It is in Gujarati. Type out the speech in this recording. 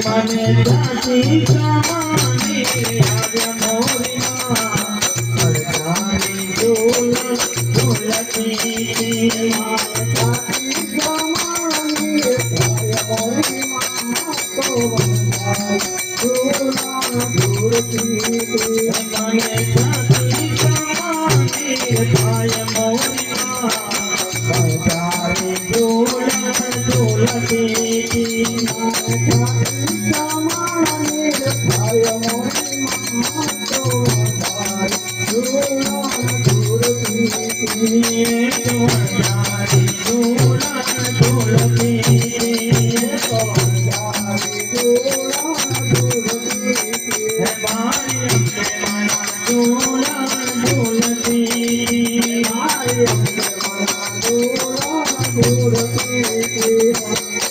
મને દાસી સમાની આવ્યા મોરીમાં અડધારી ડોલત ડોલતી દાસી સમાની આવ્યા મોરીમાં તો ડોલા ડોલતી મને દાસી સમાની આવ્યા મોરીમાં અડધારી ડોલત ડોલતી Thank you.